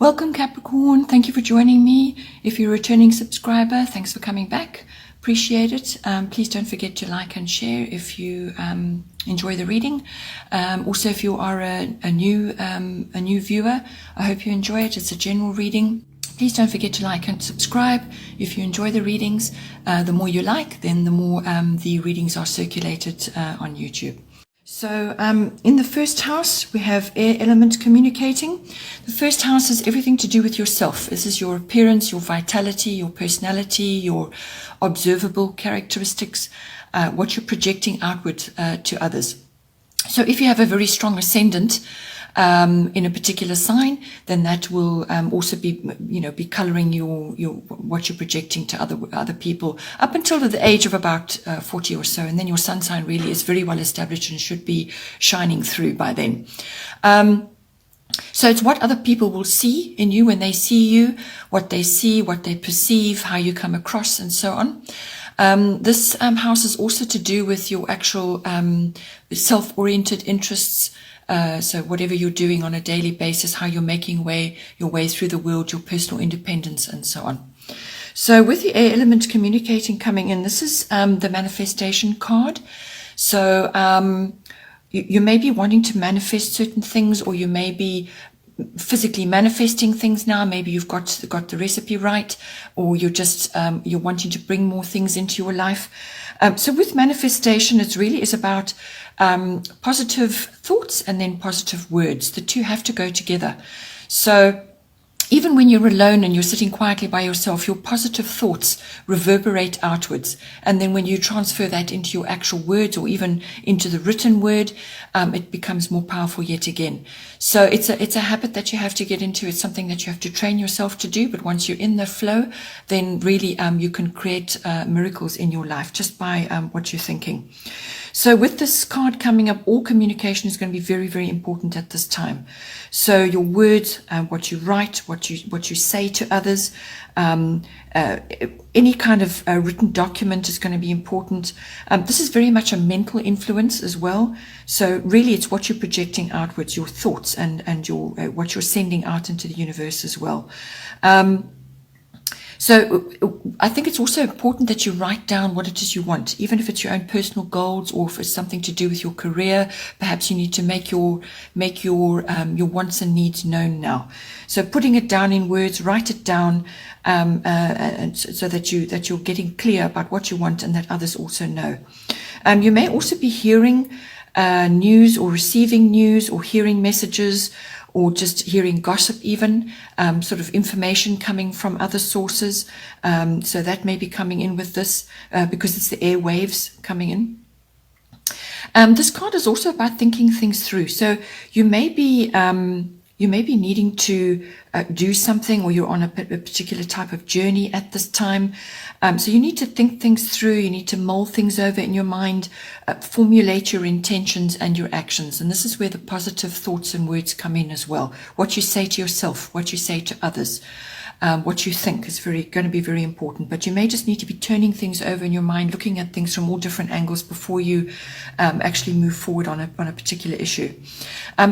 Welcome Capricorn, thank you for joining me. If you're a returning subscriber, thanks for coming back. Appreciate it. Please don't forget to like and share if you enjoy the reading. Also, if you are a new viewer, I hope you enjoy it. It's a general reading. Please don't forget to like and subscribe if you enjoy the readings. The more you like, then the more the readings are circulated on YouTube. So in the first house, we have air element communicating. The first house has everything to do with yourself. This is your appearance, your vitality, your personality, your observable characteristics, what you're projecting outward to others. So if you have a very strong ascendant in a particular sign, then that will also be, be coloring your what you're projecting to other people up until the age of about 40 or so, and then your sun sign really is very well established and should be shining through by then. So it's what other people will see in you when they see you, what they see, what they perceive, how you come across, and so on. This house is also to do with your actual self-oriented interests. So whatever you're doing on a daily basis, how you're making your way through the world, your personal independence, and so on. So with the air element communicating coming in, this is the manifestation card. So you may be wanting to manifest certain things, or you may be physically manifesting things now. Maybe you've got the recipe right, or you're just you're wanting to bring more things into your life. So with manifestation, it really is about positive thoughts and then positive words. The two have to go together. So even when you're alone and you're sitting quietly by yourself, your positive thoughts reverberate outwards. And then when you transfer that into your actual words, or even into the written word, it becomes more powerful yet again. So it's a habit that you have to get into. It's something that you have to train yourself to do. But once you're in the flow, then really you can create miracles in your life just by what you're thinking. So with this card coming up, all communication is going to be very, very important at this time. So your words, what you write, what you say to others, any kind of written document is going to be important. This is very much a mental influence as well. So really it's what you're projecting outwards, your thoughts and your what you're sending out into the universe as well. So I think it's also important that you write down what it is you want, even if it's your own personal goals, or if it's something to do with your career. Perhaps you need to make your wants and needs known now. So putting it down in words, write it down, and so that you're getting clear about what you want and that others also know. You may also be hearing news, or receiving news, or hearing messages, or just hearing gossip even, sort of information coming from other sources. So that may be coming in with this because it's the airwaves coming in. This card is also about thinking things through. So you may be needing to do something, or you're on a particular type of journey at this time. So you need to think things through. You need to mull things over in your mind, formulate your intentions and your actions. And this is where the positive thoughts and words come in as well. What you say to yourself, what you say to others, what you think is going to be very important. But you may just need to be turning things over in your mind, looking at things from all different angles before you actually move forward on a particular issue.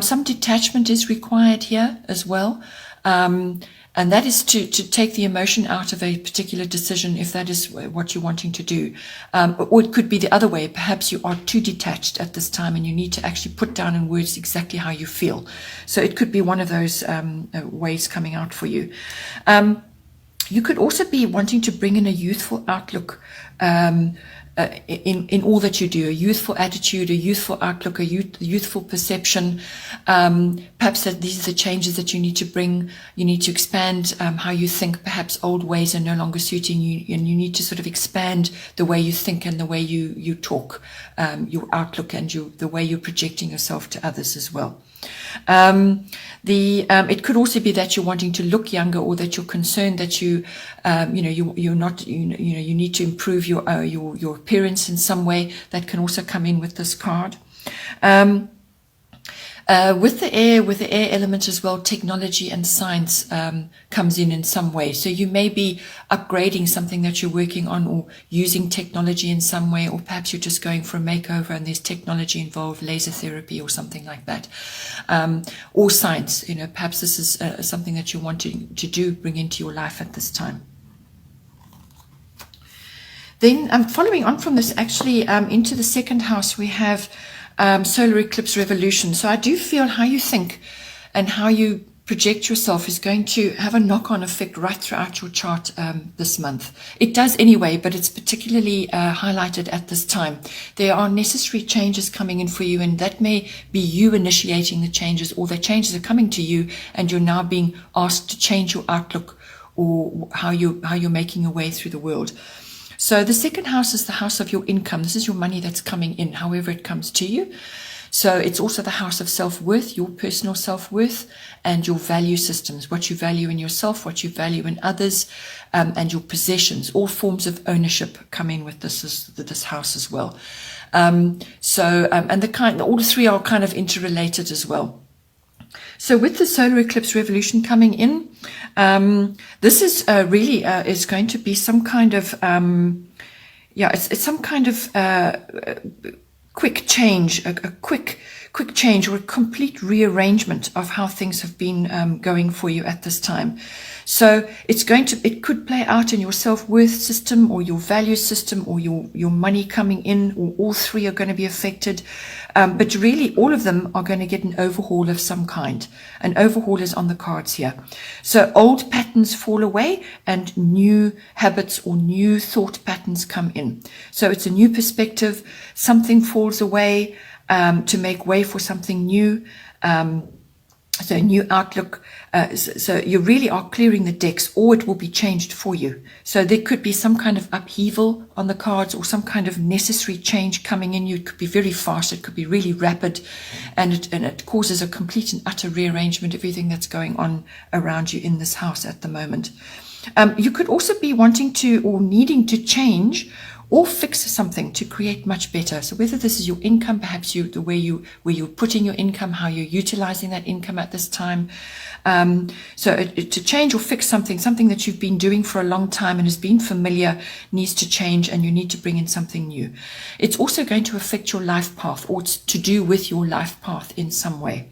Some detachment is required here as well. And that is to take the emotion out of a particular decision, if that is what you're wanting to do. Or it could be the other way. Perhaps you are too detached at this time and you need to actually put down in words exactly how you feel. So it could be one of those ways coming out for you. You could also be wanting to bring in a youthful outlook in all that you do, a youthful attitude, a youthful outlook, a youthful perception. Perhaps that these are the changes that you need to bring. You need to expand how you think. Perhaps old ways are no longer suiting you, and you need to sort of expand the way you think and the way you talk, your outlook, and the way you're projecting yourself to others as well. It could also be that you're wanting to look younger, or that you're concerned that you're not, you need to improve your appearance in some way. That can also come in with this card. With the air element as well, technology and science comes in some way. So you may be upgrading something that you're working on, or using technology in some way, or perhaps you're just going for a makeover and there's technology involved, laser therapy or something like that. Or science, perhaps this is something that you're wanting to bring into your life at this time. Then following on from this, actually into the second house, we have solar eclipse revolution. So I do feel how you think and how you project yourself is going to have a knock-on effect right throughout your chart this month. It does anyway, but it's particularly highlighted at this time. There are necessary changes coming in for you, and that may be you initiating the changes, or the changes are coming to you and you're now being asked to change your outlook or how you're making your way through the world. So the second house is the house of your income. This is your money that's coming in, however it comes to you. So it's also the house of self-worth, your personal self-worth, and your value systems, what you value in yourself, what you value in others, and your possessions. All forms of ownership come in with this house as well. And all the three are kind of interrelated as well. So with the solar eclipse revolution coming in, this is really is going to be some kind of it's some kind of quick change, a quick change, or a complete rearrangement of how things have been going for you at this time. So it could play out in your self-worth system, or your value system, or your money coming in, or all three are going to be affected. But really, all of them are going to get an overhaul of some kind. An overhaul is on the cards here. So old patterns fall away and new habits or new thought patterns come in. So it's a new perspective. Something falls away to make way for something new. So a new outlook. So you really are clearing the decks, or it will be changed for you. So there could be some kind of upheaval on the cards, or some kind of necessary change coming in. It could be very fast. It could be really rapid, and it causes a complete and utter rearrangement of everything that's going on around you in this house at the moment. You could also be wanting to or needing to change or fix something to create much better. So whether this is your income, perhaps where you're putting your income, how you're utilizing that income at this time. To change or fix something that you've been doing for a long time and has been familiar, needs to change, and you need to bring in something new. It's also going to affect your life path, or it's to do with your life path in some way.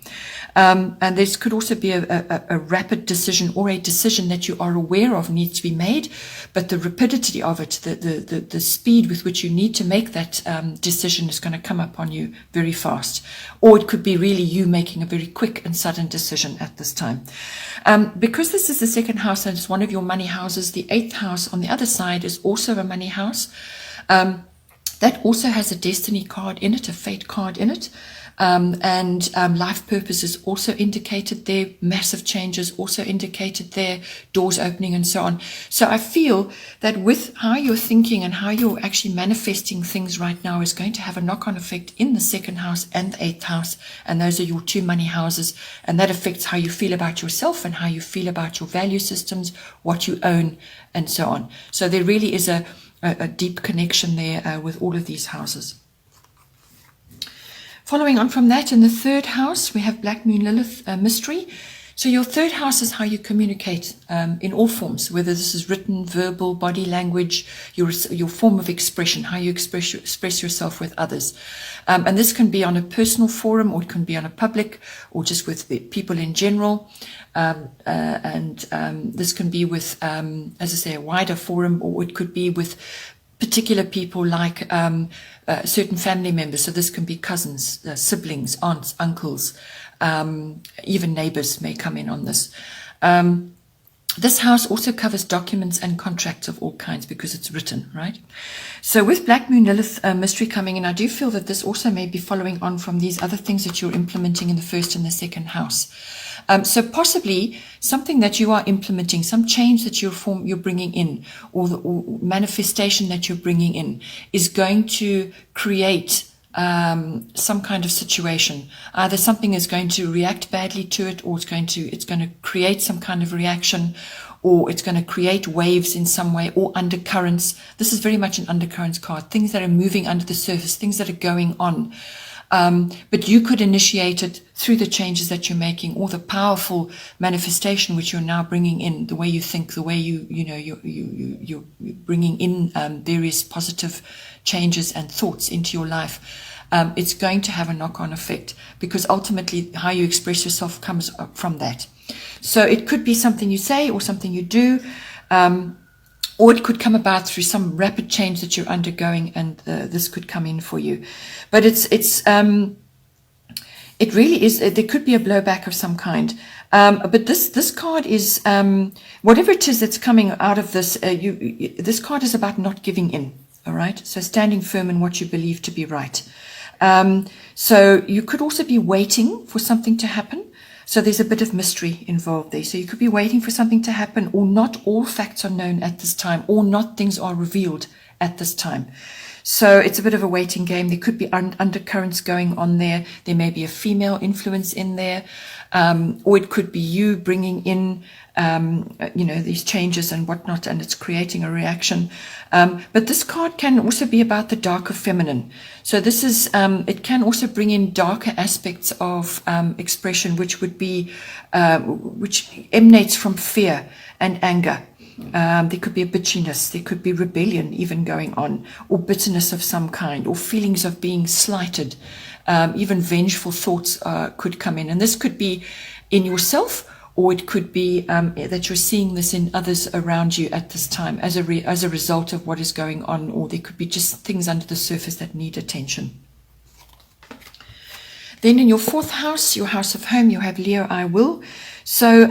And this could also be a rapid decision, or a decision that you are aware of needs to be made, but the rapidity of it, the speed with which you need to make that decision is going to come upon you very fast. Or it could be really you making a very quick and sudden decision at this time. Because this is the second house and it's one of your money houses, the eighth house on the other side is also a money house. That also has a destiny card in it, a fate card in it. And life purpose is also indicated there, massive changes also indicated there, doors opening and so on. So I feel that with how you're thinking and how you're actually manifesting things right now is going to have a knock-on effect in the second house and the eighth house, and those are your two money houses, and that affects how you feel about yourself and how you feel about your value systems, what you own, and so on. So there really is a deep connection there with all of these houses. Following on from that, in the third house, we have Black Moon Lilith mystery. So your third house is how you communicate in all forms, whether this is written, verbal, body language, your form of expression, how you express yourself with others. And this can be on a personal forum, or it can be on a public, or just with the people in general. This can be with, as I say, a wider forum, or it could be with particular people like certain family members. So this can be cousins, siblings, aunts, uncles, even neighbors may come in on this. This house also covers documents and contracts of all kinds because it's written, right? So with Black Moon Lilith mystery coming in, I do feel that this also may be following on from these other things that you're implementing in the first and the second house. So possibly something that you are implementing, some change that you're bringing in, or manifestation that you're bringing in, is going to create some kind of situation. Either something is going to react badly to it, or it's going to create some kind of reaction, or it's going to create waves in some way, or undercurrents. This is very much an undercurrents card. Things that are moving under the surface, things that are going on. But you could initiate it through the changes that you're making, or the powerful manifestation which you're now bringing in, the way you think, the way you're bringing in various positive changes and thoughts into your life. It's going to have a knock-on effect, because ultimately how you express yourself comes from that. So it could be something you say or something you do, or it could come about through some rapid change that you're undergoing, and this could come in for you. But it really is, there could be a blowback of some kind. But this card is, whatever it is that's coming out of this, this card is about not giving in, all right? So standing firm in what you believe to be right. So you could also be waiting for something to happen. So there's a bit of mystery involved there. So you could be waiting for something to happen, or not all facts are known at this time, or not things are revealed at this time. So it's a bit of a waiting game. There could be undercurrents going on there. There may be a female influence in there, or it could be you bringing in, these changes and whatnot, and it's creating a reaction. But this card can also be about the darker feminine. So this is, it can also bring in darker aspects of expression, which would be, which emanates from fear and anger. There could be a bitchiness, there could be rebellion even going on, or bitterness of some kind, or feelings of being slighted. Even vengeful thoughts could come in, and this could be in yourself, or it could be that you're seeing this in others around you at this time as a result of what is going on, or there could be just things under the surface that need attention. Then in your 4th house, your house of home, you have Leo, I will. So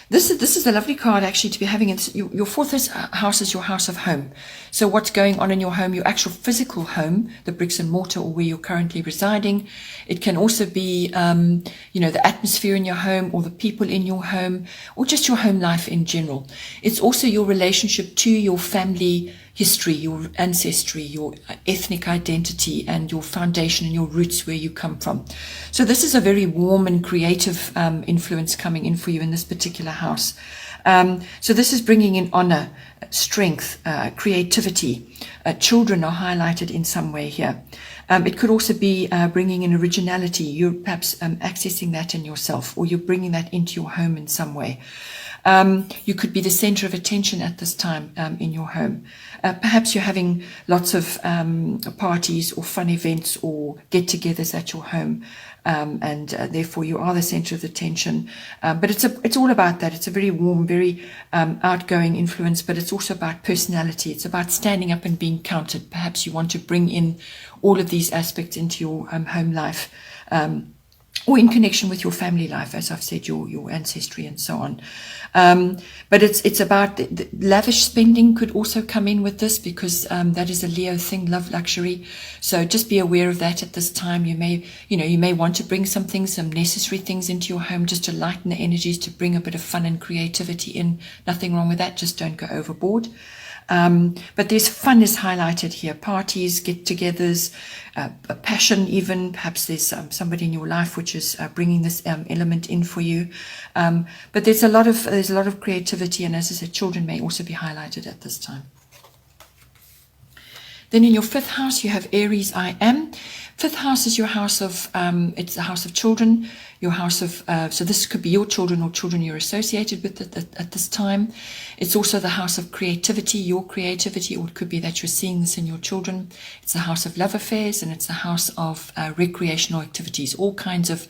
this is a lovely card actually to be having. Your 4th house is your house of home. So what's going on in your home, your actual physical home, the bricks and mortar, or where you're currently residing. It can also be, the atmosphere in your home, or the people in your home, or just your home life in general. It's also your relationship to your family history, your ancestry, your ethnic identity, and your foundation and your roots, where you come from. So this is a very warm and creative influence coming in for you in this particular house. So this is bringing in honor, strength, creativity. Children are highlighted in some way here. It could also be bringing in originality. You're perhaps accessing that in yourself, or you're bringing that into your home in some way. You could be the center of attention at this time in your home. Perhaps you're having lots of parties or fun events or get-togethers at your home, and therefore you are the center of attention. But it's all about that. It's a very warm, very outgoing influence, but it's also about personality. It's about standing up and being counted. Perhaps you want to bring in all of these aspects into your home life, or in connection with your family life, as I've said, your ancestry and so on. But it's about the lavish spending could also come in with this, because that is a Leo thing, love, luxury. So just be aware of that at this time. You may want to bring some necessary things into your home, just to lighten the energies, to bring a bit of fun and creativity in. Nothing wrong with that. Just don't go overboard. But there's fun is highlighted here, parties, get-togethers, a passion even. Perhaps there's somebody in your life which is bringing this element in for you. But there's a lot of creativity, and as I said, children may also be highlighted at this time. Then in your 5th house, you have Aries, I am. 5th house is your house of, it's the house of children, your house of, so this could be your children or children you're associated with at this time. It's also the house of creativity, your creativity, or it could be that you're seeing this in your children. It's the house of love affairs, and it's the house of recreational activities, all kinds of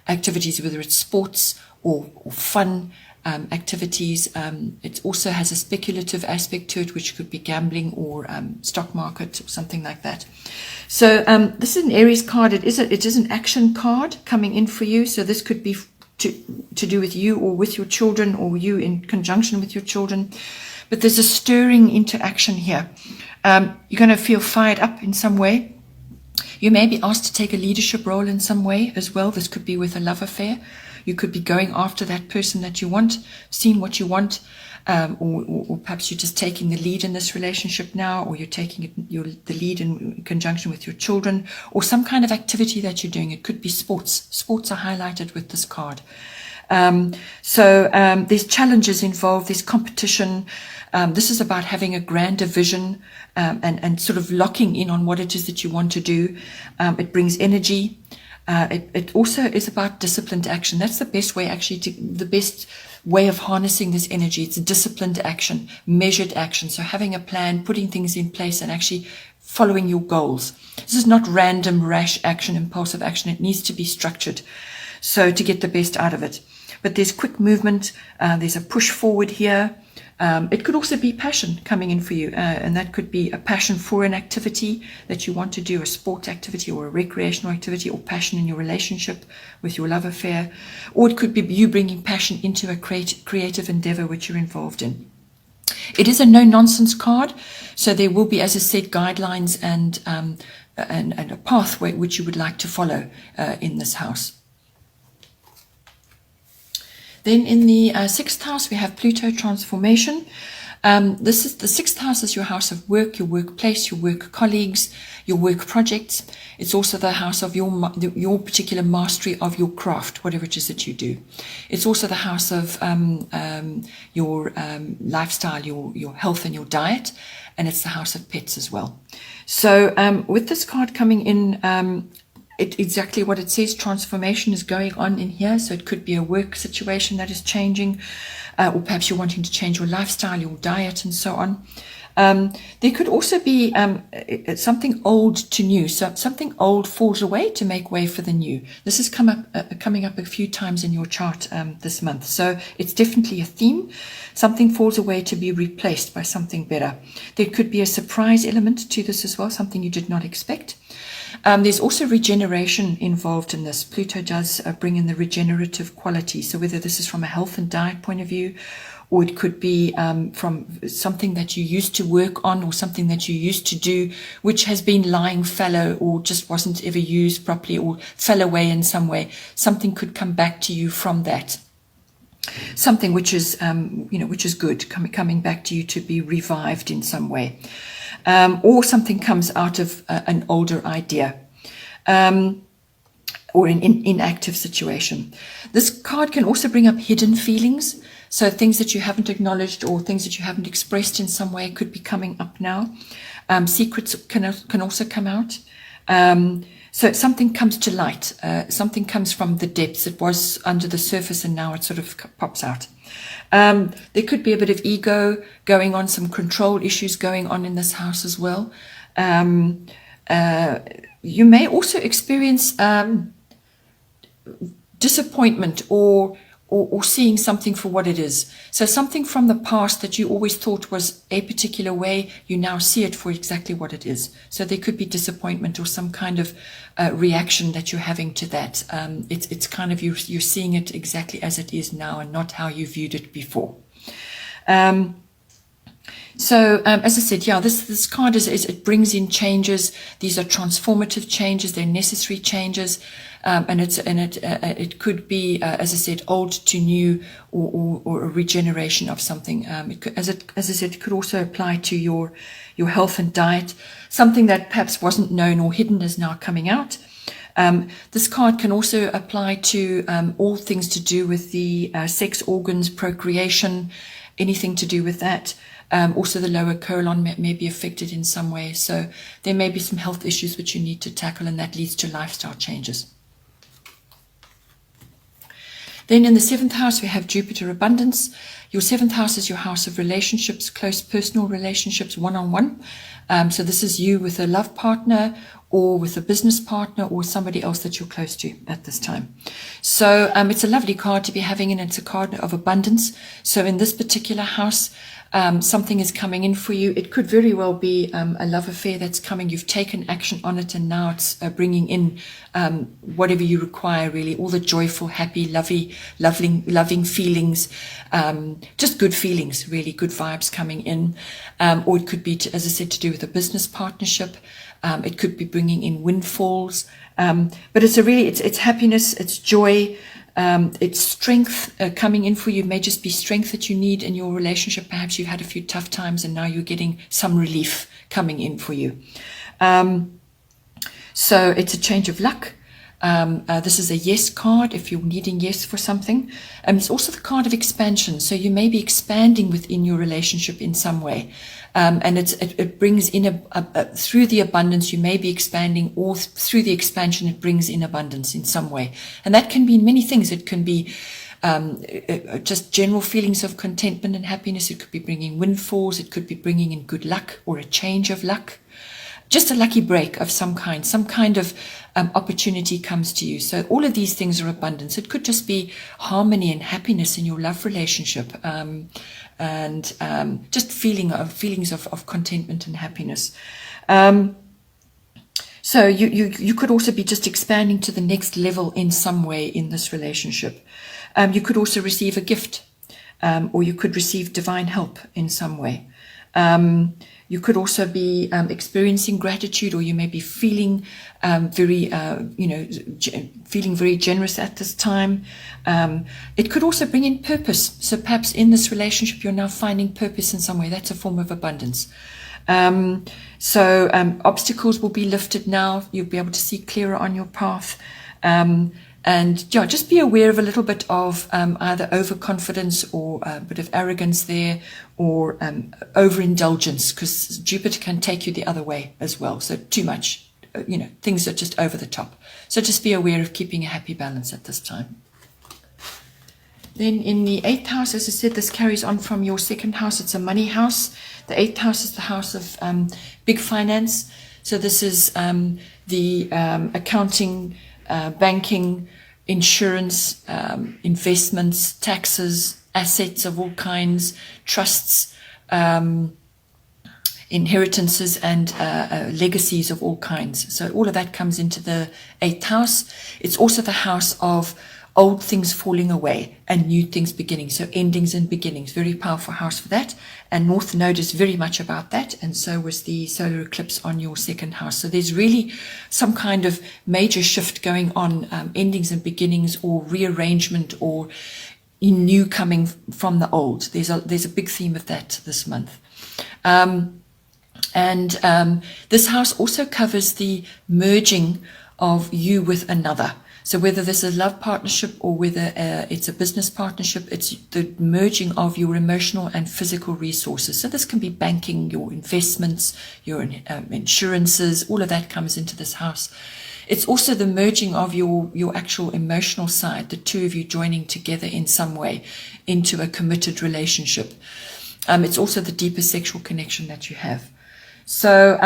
activities, whether it's sports or fun, activities. It also has a speculative aspect to it, which could be gambling or stock market or something like that. So this is an Aries card. It is an action card coming in for you. So this could be to do with you or with your children, or you in conjunction with your children. But there's a stirring into action here. You're going to feel fired up in some way. You may be asked to take a leadership role in some way as well. This could be with a love affair. You could be going after that person that you want, seeing what you want, or perhaps you're just taking the lead in this relationship now, or you're taking the lead in conjunction with your children, or some kind of activity that you're doing. It could be sports. Sports are highlighted with this card. There's challenges involved, there's competition. This is about having a grander vision and sort of locking in on what it is that you want to do. It brings energy. It also is about disciplined action. That's the best way, actually, the best way of harnessing this energy. It's a disciplined action, measured action. So having a plan, putting things in place, and actually following your goals. This is not random, rash action, impulsive action. It needs to be structured, so to get the best out of it. But there's quick movement. There's a push forward here. It could also be passion coming in for you, and that could be a passion for an activity that you want to do, a sport activity or a recreational activity, or passion in your relationship with your love affair, or it could be you bringing passion into a creative endeavor which you're involved in. It is a no-nonsense card, so there will be, as I said, guidelines and a pathway which you would like to follow in this house. Then in the 6th house, we have Pluto transformation. This is the 6th house is your house of work, your workplace, your work colleagues, your work projects. It's also the house of your particular mastery of your craft, whatever it is that you do. It's also the house of your lifestyle, your health and your diet, and it's the house of pets as well. So with this card coming in, exactly what it says, transformation is going on in here. So it could be a work situation that is changing, or perhaps you're wanting to change your lifestyle, your diet, and so on. There could also be something old to new. So something old falls away to make way for the new. This is coming up a few times in your chart this month. So it's definitely a theme. Something falls away to be replaced by something better. There could be a surprise element to this as well, something you did not expect. There's also regeneration involved in this. Pluto does bring in the regenerative quality. So whether this is from a health and diet point of view, or it could be from something that you used to work on, or something that you used to do, which has been lying fallow, or just wasn't ever used properly, or fell away in some way. Something could come back to you from that. Something which is, which is good, coming back to you to be revived in some way. Or something comes out of an older idea, or an inactive situation. This card can also bring up hidden feelings. So things that you haven't acknowledged, or things that you haven't expressed in some way, could be coming up now. Secrets can also come out. So something comes to light. Something comes from the depths. It was under the surface and now it sort of pops out. There could be a bit of ego going on, some control issues going on in this house as well. You may also experience disappointment or seeing something for what it is. So something from the past that you always thought was a particular way, you now see it for exactly what it is. So there could be disappointment or some kind of reaction that you're having to that. It's kind of you're seeing it exactly as it is now and not how you viewed it before. So as I said, yeah, this card it brings in changes. These are transformative changes. They're necessary changes. And it could be, as I said, old to new, or a regeneration of something. As I said, it could also apply to your health and diet. Something that perhaps wasn't known or hidden is now coming out. This card can also apply to all things to do with the sex organs, procreation, anything to do with that. Also the lower colon may be affected in some way. So there may be some health issues which you need to tackle, and that leads to lifestyle changes. Then in the 7th house, we have Jupiter abundance. Your 7th house is your house of relationships, close personal relationships, one-on-one. So this is you with a love partner, or with a business partner, or somebody else that you're close to at this time. So it's a lovely card to be having, and it's a card of abundance. So in this particular house, something is coming in for you. It could very well be a love affair that's coming. You've taken action on it, and now it's bringing in whatever you require, really. All the joyful, happy, loving feelings, just good feelings, really, good vibes coming in. Or it could be, as I said, to do with a business partnership. It could be bringing in windfalls. But it's happiness, it's joy. It's strength coming in for you. It may just be strength that you need in your relationship. Perhaps you've had a few tough times and now you're getting some relief coming in for you. So it's a change of luck. This is a yes card if you're needing yes for something. It's also the card of expansion. So you may be expanding within your relationship in some way. And it brings in through the abundance, you may be expanding, or through the expansion, it brings in abundance in some way. And that can be many things. It can be just general feelings of contentment and happiness. It could be bringing windfalls. It could be bringing in good luck or a change of luck. Just a lucky break of some kind of opportunity comes to you. So all of these things are abundance. It could just be harmony and happiness in your love relationship, and just feelings of contentment and happiness. So you could also be just expanding to the next level in some way in this relationship. You could also receive a gift, or you could receive divine help in some way. You could also be experiencing gratitude, or you may be feeling feeling very generous at this time. It could also bring in purpose. So perhaps in this relationship, you're now finding purpose in some way. That's a form of abundance. So obstacles will be lifted now. You'll be able to see clearer on your path. And yeah, just be aware of a little bit of either overconfidence or a bit of arrogance there, or overindulgence, because Jupiter can take you the other way as well. So too much, things are just over the top. So just be aware of keeping a happy balance at this time. Then in the 8th house, as I said, this carries on from your 2nd house. It's a money house. The 8th house is the house of big finance. So this is the accounting, banking, insurance, investments, taxes, assets of all kinds, trusts, inheritances, and legacies of all kinds. So all of that comes into the 8th house. It's also the house of old things falling away and new things beginning. So endings and beginnings. Very powerful house for that. And North Node is very much about that. And so was the solar eclipse on your 2nd house. So there's really some kind of major shift going on, endings and beginnings, or rearrangement, or new coming from the old. There's a big theme of that this month. This house also covers the merging of you with another. So whether this is a love partnership or whether it's a business partnership, it's the merging of your emotional and physical resources. So this can be banking, your investments, your insurances, all of that comes into this house. It's also the merging of your actual emotional side, the two of you joining together in some way into a committed relationship. It's also the deeper sexual connection that you have. So,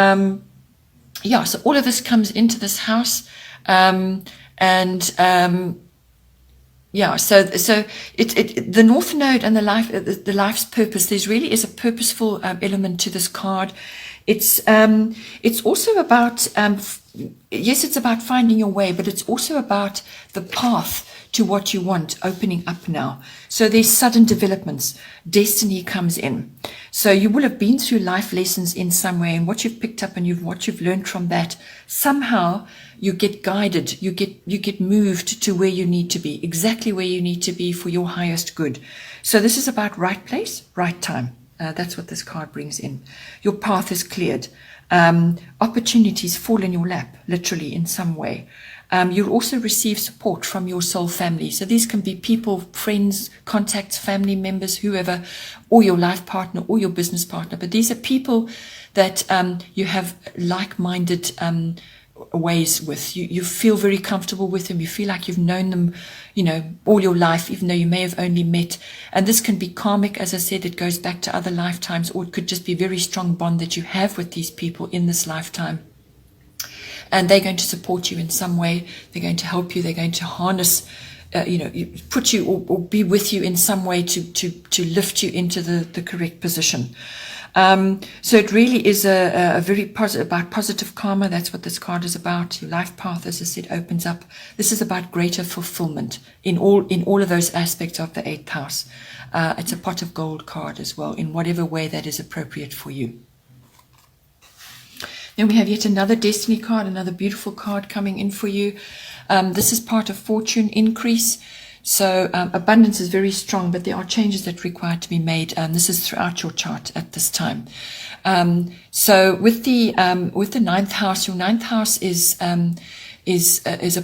so all of this comes into this house. So the North Node and the life's purpose. There really is a purposeful element to this card. It's also about yes, it's about finding your way, but it's also about the path to what you want opening up now. So there's sudden developments. Destiny comes in. So you will have been through life lessons in some way, and what you've picked up and what you've learned from that, somehow you get guided, you get moved to where you need to be, exactly where you need to be for your highest good. So this is about right place, right time. That's what this card brings in. Your path is cleared. Opportunities fall in your lap, literally, in some way. You'll also receive support from your soul family. So these can be people, friends, contacts, family members, whoever, or your life partner or your business partner. But these are people that you have like-minded ways with. You feel very comfortable with them. You feel like you've known them, all your life, even though you may have only met. And this can be karmic, as I said, it goes back to other lifetimes, or it could just be a very strong bond that you have with these people in this lifetime. And they're going to support you in some way. They're going to help you. They're going to harness, put you or be with you in some way to lift you into the correct position. So it really is a very positive karma. That's what this card is about. Your life path, as I said, opens up. This is about greater fulfillment in all of those aspects of the 8th house. It's a pot of gold card as well, in whatever way that is appropriate for you. Then we have yet another destiny card, another beautiful card coming in for you. This is part of fortune increase. So abundance is very strong, but there are changes that require to be made. This is throughout your chart at this time. So with the 9th house, your 9th house is is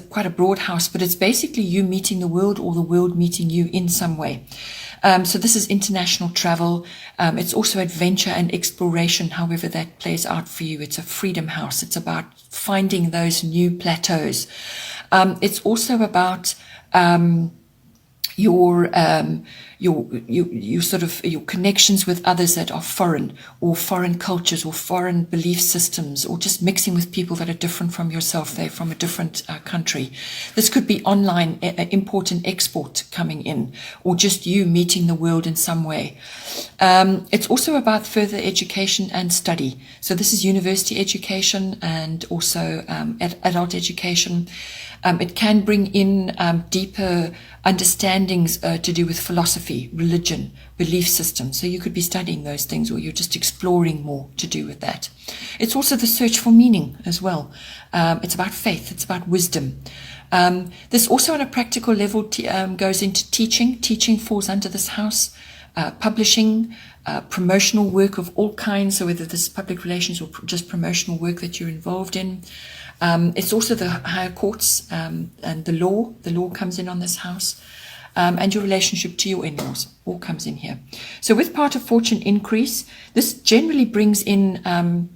quite a broad house, but it's basically you meeting the world or the world meeting you in some way. So this is international travel. It's also adventure and exploration, however that plays out for you. It's a freedom house. It's about finding those new plateaus. It's also about your sort of your connections with others that are foreign, or foreign cultures, or foreign belief systems, or just mixing with people that are different from yourself. They're from a different country. This could be online import and export coming in, or just you meeting the world in some way. It's also about further education and study. So this is university education and also adult education. It can bring in deeper understandings to do with philosophy, religion, belief systems. So you could be studying those things, or you're just exploring more to do with that. It's also the search for meaning as well. It's about faith. It's about wisdom. This also on a practical level goes into teaching. Teaching falls under this house. Publishing, promotional work of all kinds. So whether this is public relations or just promotional work that you're involved in. It's also the higher courts and the law. The law comes in on this house. And your relationship to your in-laws all comes in here. So with part of fortune increase, this generally brings in an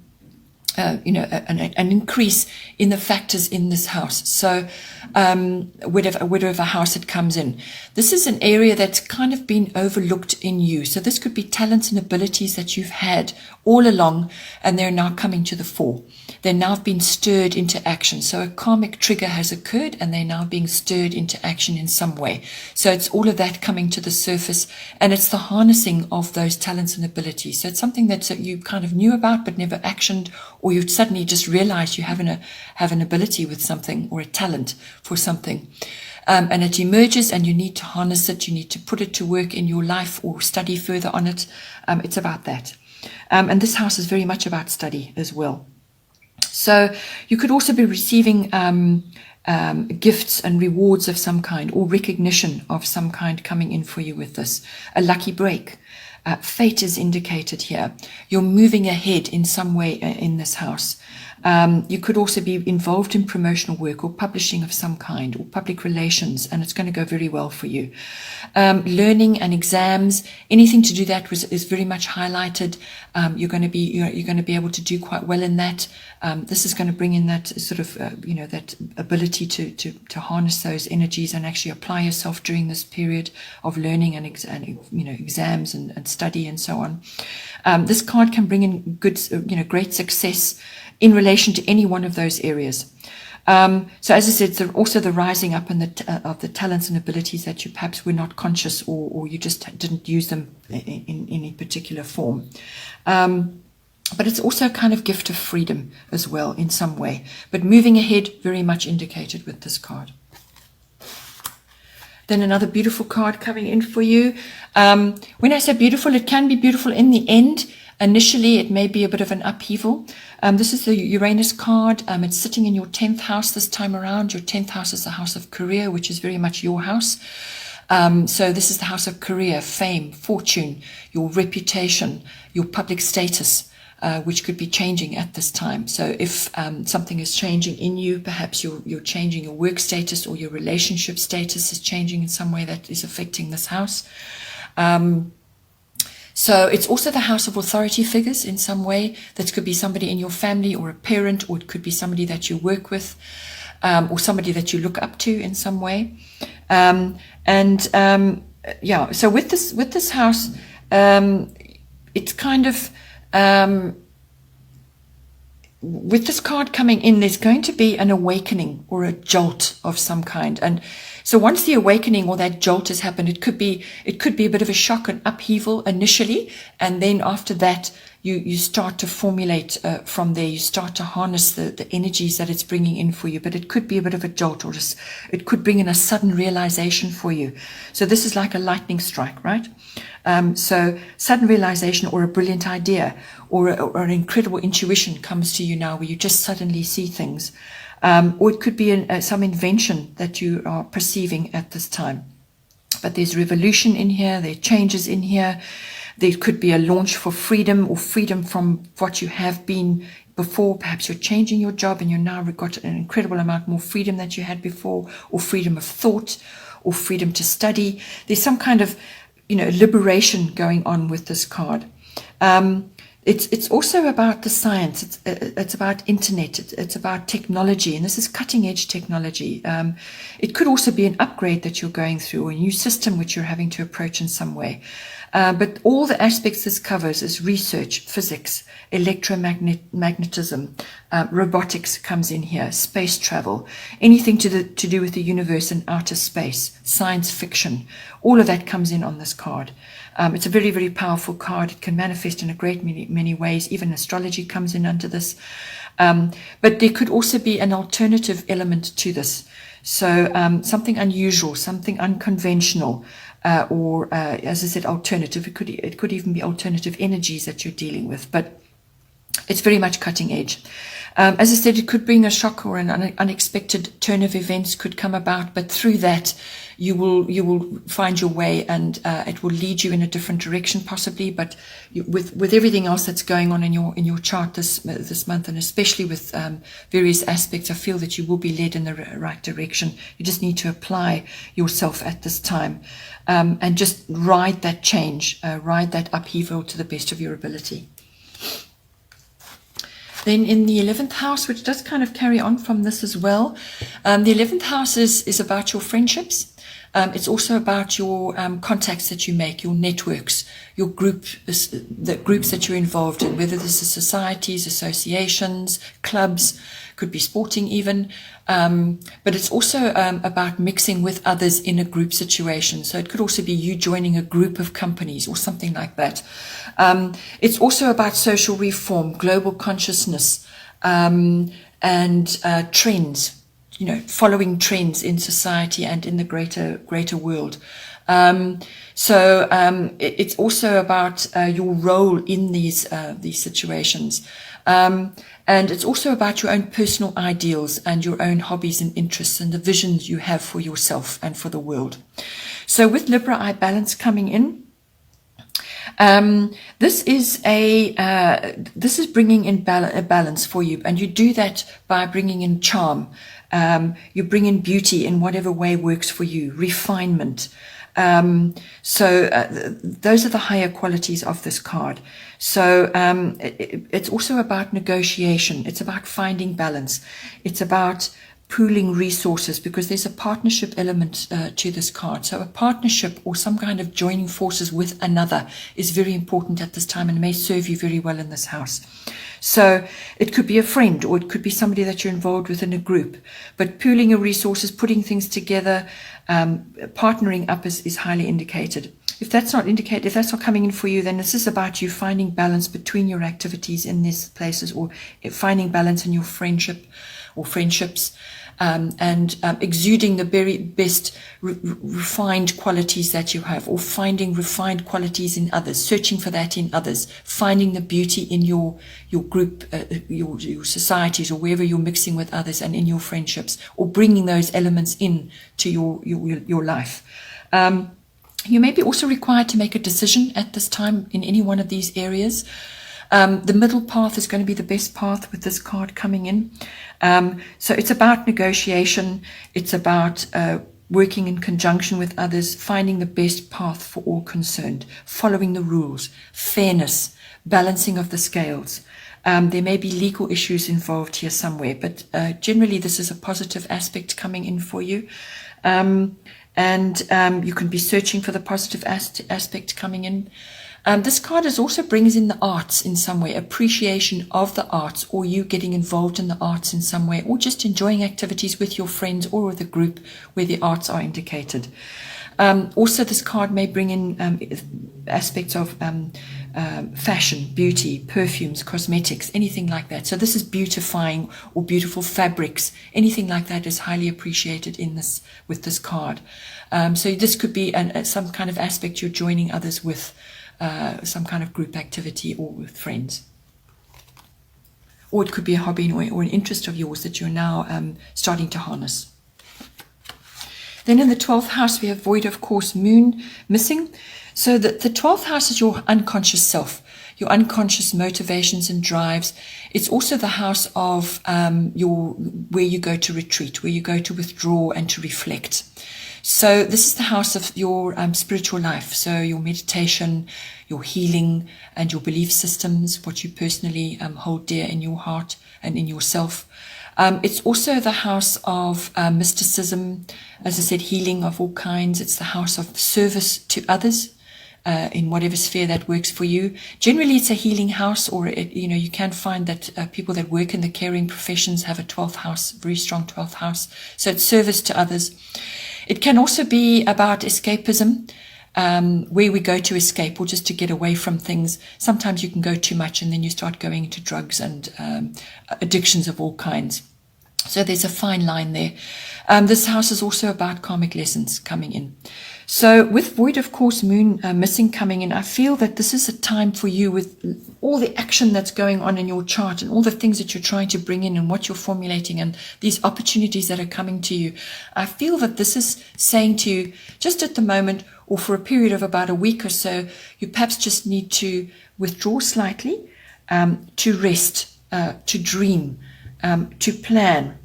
increase in the factors in this house. So whatever house it comes in. This is an area that's kind of been overlooked in you. So this could be talents and abilities that you've had all along, and they're now coming to the fore. They're now being stirred into action. So a karmic trigger has occurred, and they're now being stirred into action in some way. So it's all of that coming to the surface, and it's the harnessing of those talents and abilities. So it's something that you kind of knew about but never actioned, or you suddenly just realized you have an ability with something, or a talent for something. And it emerges, and you need to harness it. You need to put it to work in your life or study further on it. It's about that. And this house is very much about study as well. So you could also be receiving gifts and rewards of some kind, or recognition of some kind coming in for you with this. A lucky break. Fate is indicated here. You're moving ahead in some way in this house. You could also be involved in promotional work or publishing of some kind, or public relations, and it's going to go very well for you. Learning and exams, anything to do that is very much highlighted. You're going to be able to do quite well in that. This is going to bring in that sort of that ability to harness those energies and actually apply yourself during this period of learning and exams and study and so on. This card can bring in great success in relation to any one of those areas. So as I said, so also the rising up of the talents and abilities that you perhaps were not conscious, or you just didn't use them in any particular form. But it's also a kind of gift of freedom as well in some way. But moving ahead, very much indicated with this card. Then another beautiful card coming in for you. When I say beautiful, it can be beautiful in the end. Initially, it may be a bit of an upheaval. This is the Uranus card. It's sitting in your 10th house this time around. Your 10th house is the house of career, which is very much your house. So this is the house of career, fame, fortune, your reputation, your public status, which could be changing at this time. So if something is changing in you, perhaps you're changing your work status, or your relationship status is changing in some way that is affecting this house. So it's also the house of authority figures in some way. That could be somebody in your family, or a parent, or it could be somebody that you work with, or somebody that you look up to in some way. So with this house, it's kind of with this card coming in, there's going to be an awakening or a jolt of some kind. And so once the awakening or that jolt has happened, it could be a bit of a shock and upheaval initially, and then after that you start to formulate from there. You start to harness the energies that it's bringing in for you. But it could be a bit of a jolt, or just it could bring in a sudden realization for you. So this is like a lightning strike, right? So sudden realization, or a brilliant idea, or an incredible intuition comes to you now, where you just suddenly see things. Or it could be some invention that you are perceiving at this time. But there's revolution in here, there are changes in here. There could be a launch for freedom, or freedom from what you have been before. Perhaps you're changing your job and you're now got an incredible amount more freedom that you had before, or freedom of thought, or freedom to study. There's some kind of, liberation going on with this card. It's also about the science. It's about internet. It's about technology, and this is cutting edge technology. It could also be an upgrade that you're going through, or a new system which you're having to approach in some way. But all the aspects this covers is research, physics, electromagnetism, robotics comes in here, space travel, anything to do with the universe and outer space, science fiction. All of that comes in on this card. It's a very, very powerful card. It can manifest in a great many ways. Even astrology comes in under this. But there could also be an alternative element to this. So something unusual, something unconventional, or as I said, alternative. It could even be alternative energies that you're dealing with. But it's very much cutting edge. As I said, it could bring a shock, or an unexpected turn of events could come about, but through that you will find your way, and it will lead you in a different direction possibly. But with everything else that's going on in your chart this month, and especially with various aspects, I feel that you will be led in the right direction. You just need to apply yourself at this time, and just ride that change, ride that upheaval to the best of your ability. Then in the 11th house, which does kind of carry on from this as well, the 11th house is about your friendships. It's also about your contacts that you make, your networks, your the groups that you're involved in, whether this is societies, associations, clubs, could be sporting even. But it's also about mixing with others in a group situation. So it could also be you joining a group of companies or something like that. It's also about social reform, global consciousness, and trends. Following trends in society and in the greater world. It's also about your role in these situations. And it's also about your own personal ideals and your own hobbies and interests and the visions you have for yourself and for the world. So with Libra I balance coming in, this is bringing in a balance for you, and you do that by bringing in charm. You bring in beauty in whatever way works for you, refinement. Those are the higher qualities of this card. So it's also about negotiation. It's about finding balance. It's about pooling resources, because there's a partnership element to this card. So a partnership or some kind of joining forces with another is very important at this time and may serve you very well in this house. So it could be a friend, or it could be somebody that you're involved with in a group. But pooling your resources, putting things together, partnering up is highly indicated. If that's not indicated, if that's not coming in for you, then this is about you finding balance between your activities in these places, or finding balance in your friendship or friendships, and exuding the very best refined qualities that you have, or finding refined qualities in others, searching for that in others, finding the beauty in your group, your societies, or wherever you're mixing with others, and in your friendships, or bringing those elements in to your life. You may be also required to make a decision at this time in any one of these areas. The middle path is going to be the best path with this card coming in. So it's about negotiation. It's about working in conjunction with others, finding the best path for all concerned, following the rules, fairness, balancing of the scales. There may be legal issues involved here somewhere, but generally this is a positive aspect coming in for you. And you can be searching for the positive aspect coming in. This card also brings in the arts in some way, appreciation of the arts, or you getting involved in the arts in some way, or just enjoying activities with your friends or with a group where the arts are indicated. Also, this card may bring in aspects of fashion, beauty, perfumes, cosmetics, anything like that. So this is beautifying or beautiful fabrics. Anything like that is highly appreciated in this with this card. So this could be some kind of aspect you're joining others with. Some kind of group activity or with friends. Or it could be a hobby or an interest of yours that you're now starting to harness. Then in the 12th house, we have void, of course, moon missing. So the 12th house is your unconscious self, your unconscious motivations and drives. It's also the house of where you go to retreat, where you go to withdraw and to reflect. So this is the house of your spiritual life. So your meditation, your healing, and your belief systems, what you personally hold dear in your heart and in yourself. It's also the house of mysticism, as I said, healing of all kinds. It's the house of service to others in whatever sphere that works for you. Generally, it's a healing house, or you can find that people that work in the caring professions have a 12th house, very strong 12th house. So it's service to others. It can also be about escapism, where we go to escape or just to get away from things. Sometimes you can go too much and then you start going into drugs and addictions of all kinds. So there's a fine line there. This house is also about karmic lessons coming in. So with void of course moon missing coming in, I feel that this is a time for you, with all the action that's going on in your chart and all the things that you're trying to bring in and what you're formulating and these opportunities that are coming to you. I feel that this is saying to you, just at the moment or for a period of about a week or so, you perhaps just need to withdraw slightly, to rest, to dream, to plan.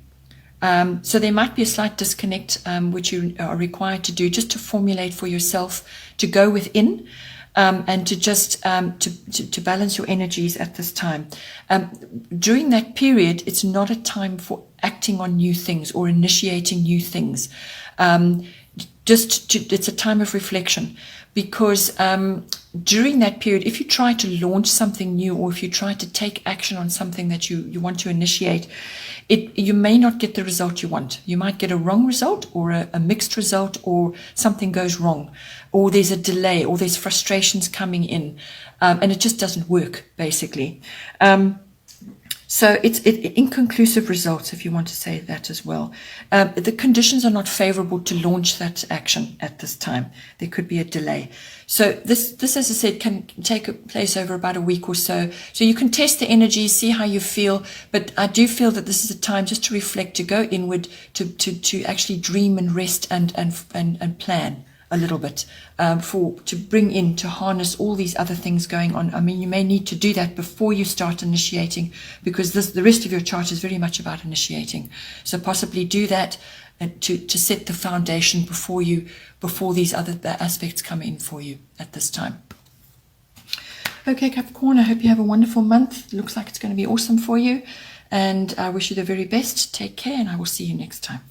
So there might be a slight disconnect, which you are required to do just to formulate for yourself, to go within, and to just to balance your energies at this time. During that period, it's not a time for acting on new things or initiating new things. It's a time of reflection, because during that period, if you try to launch something new, or if you try to take action on something that you want to initiate, you may not get the result you want. You might get a wrong result, or a mixed result, or something goes wrong, or there's a delay, or there's frustrations coming in, and it just doesn't work, basically. So it's inconclusive results, if you want to say that as well. The conditions are not favorable to launch that action at this time. There could be a delay. So this, as I said, can take place over about a week or so. So you can test the energy, see how you feel. But I do feel that this is a time just to reflect, to go inward, to actually dream and rest and plan a little bit, to bring in, to harness all these other things going on. I mean, you may need to do that before you start initiating, because the rest of your chart is very much about initiating. So possibly do that and to set the foundation before these other aspects come in for you at this time. Okay, Capricorn, I hope you have a wonderful month. Looks like it's going to be awesome for you, and I wish you the very best. Take care, and I will see you next time.